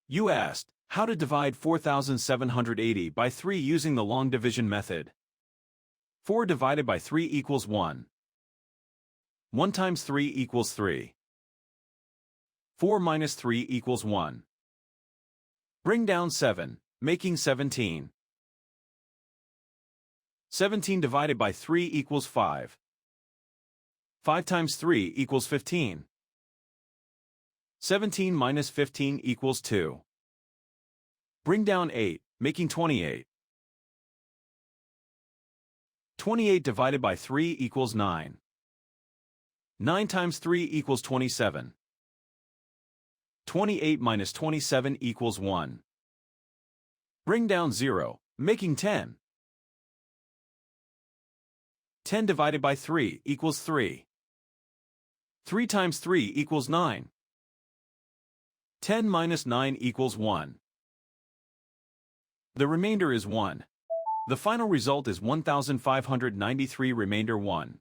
You asked, how to divide 4,780 by 3 using the long division method. 4 divided by 3 equals 1. 1 times 3 equals 3. 4 minus 3 equals 1. Bring down 7, making 17. 17 divided by 3 equals 5. 5 times 3 equals 15. 17 minus 15 equals 2. Bring down 8, making 28. 28 divided by 3 equals 9. 9 times 3 equals 27. 28 minus 27 equals 1. Bring down 0, making 10. 10 divided by 3 equals 3. 3 times 3 equals 9. 10 minus 9 equals 1. The remainder is 1. The final result is 1,593 remainder 1.